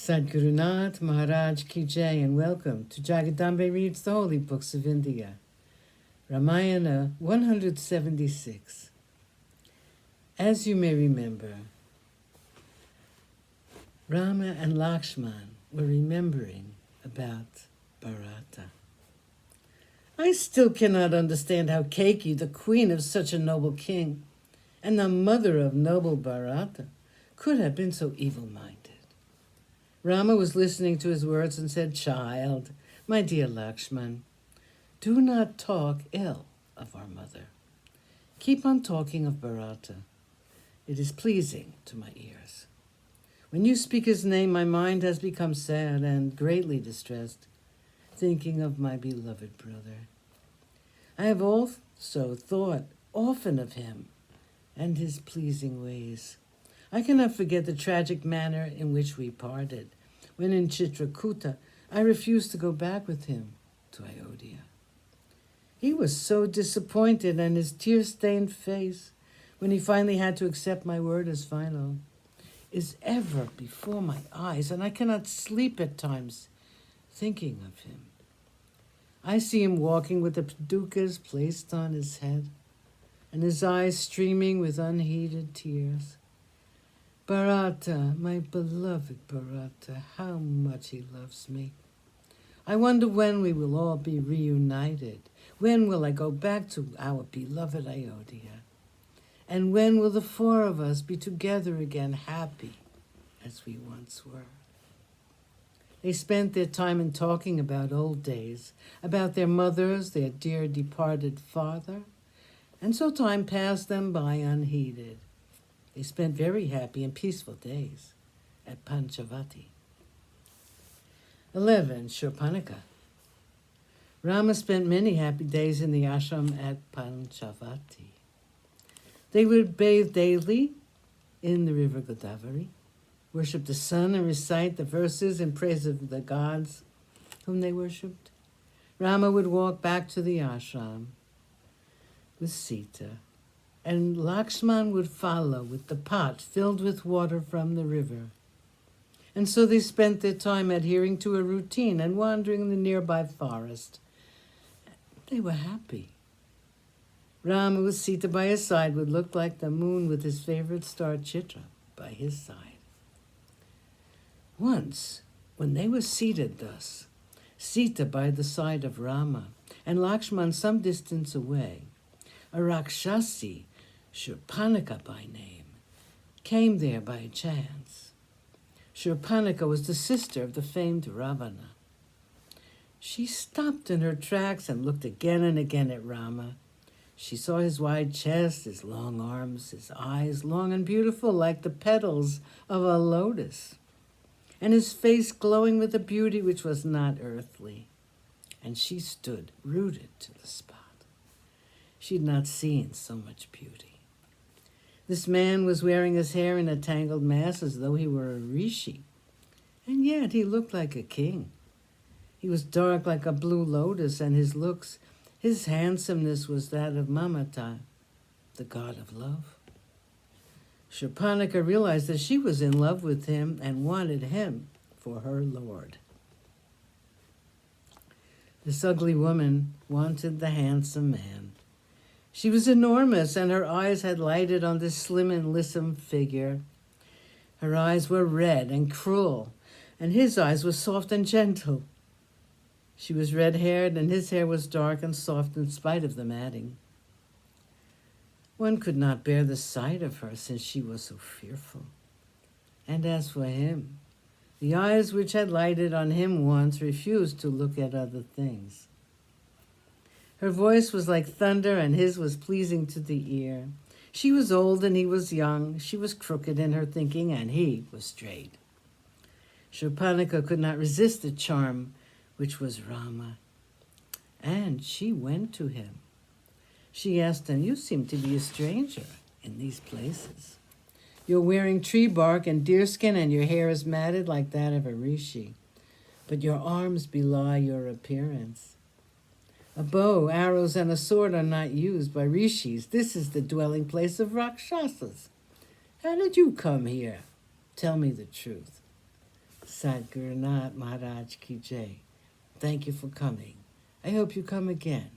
Sadgurunath Maharaj Ki Jai, and welcome to Jagadambe Reads the Holy Books of India. Ramayana 176. As you may remember, Rama and Lakshman were remembering about Bharata. I still cannot understand how Keiki, the queen of such a noble king, and the mother of noble Bharata, could have been so evil-minded. Rama was listening to his words and said, "Child, my dear Lakshman, do not talk ill of our mother. Keep on talking of Bharata. It is pleasing to my ears. When you speak his name, my mind has become sad and greatly distressed, thinking of my beloved brother. I have also thought often of him and his pleasing ways. I cannot forget the tragic manner in which we parted, when in Chitrakuta I refused to go back with him to Ayodhya. He was so disappointed, and his tear-stained face, when he finally had to accept my word as final, is ever before my eyes, and I cannot sleep at times thinking of him. I see him walking with the padukas placed on his head, and his eyes streaming with unheeded tears. Bharata, my beloved Bharata, how much he loves me. I wonder when we will all be reunited. When will I go back to our beloved Ayodhya? And when will the four of us be together again, happy as we once were?" They spent their time in talking about old days, about their mothers, their dear departed father, and so time passed them by unheeded. They spent very happy and peaceful days at Panchavati. 11. Shurpanakha. Rama spent many happy days in the ashram at Panchavati. They would bathe daily in the river Godavari, worship the sun, and recite the verses in praise of the gods whom they worshipped. Rama would walk back to the ashram with Sita, and Lakshman would follow with the pot filled with water from the river. And so they spent their time adhering to a routine and wandering in the nearby forest. They were happy. Rama with Sita by his side would look like the moon with his favorite star Chitra by his side. Once, when they were seated thus, Sita by the side of Rama and Lakshman some distance away, a Rakshasi, Shurpanakha by name, came there by chance. Shurpanakha was the sister of the famed Ravana. She stopped in her tracks and looked again and again at Rama. She saw his wide chest, his long arms, his eyes long and beautiful like the petals of a lotus, and his face glowing with a beauty which was not earthly. And she stood rooted to the spot. She had not seen so much beauty. This man was wearing his hair in a tangled mass as though he were a rishi, and yet he looked like a king. He was dark like a blue lotus, and his handsomeness was that of Mamata, the god of love. Shurpanakha realized that she was in love with him and wanted him for her lord. This ugly woman wanted the handsome man. She was enormous, and her eyes had lighted on this slim and lissom figure. Her eyes were red and cruel, and his eyes were soft and gentle. She was red-haired, and his hair was dark and soft in spite of the matting. One could not bear the sight of her, since she was so fearful. And as for him, the eyes which had lighted on him once refused to look at other things. Her voice was like thunder, and his was pleasing to the ear. She was old, and he was young. She was crooked in her thinking, and he was straight. Shurpanakha could not resist the charm which was Rama, and she went to him. She asked him, "You seem to be a stranger in these places. You're wearing tree bark and deerskin, and your hair is matted like that of a rishi, but your arms belie your appearance. A bow, arrows, and a sword are not used by rishis. This is the dwelling place of Rakshasas. How did you come here? Tell me the truth." Sadhgurunath Maharaj Ki Jai. Thank you for coming. I hope you come again.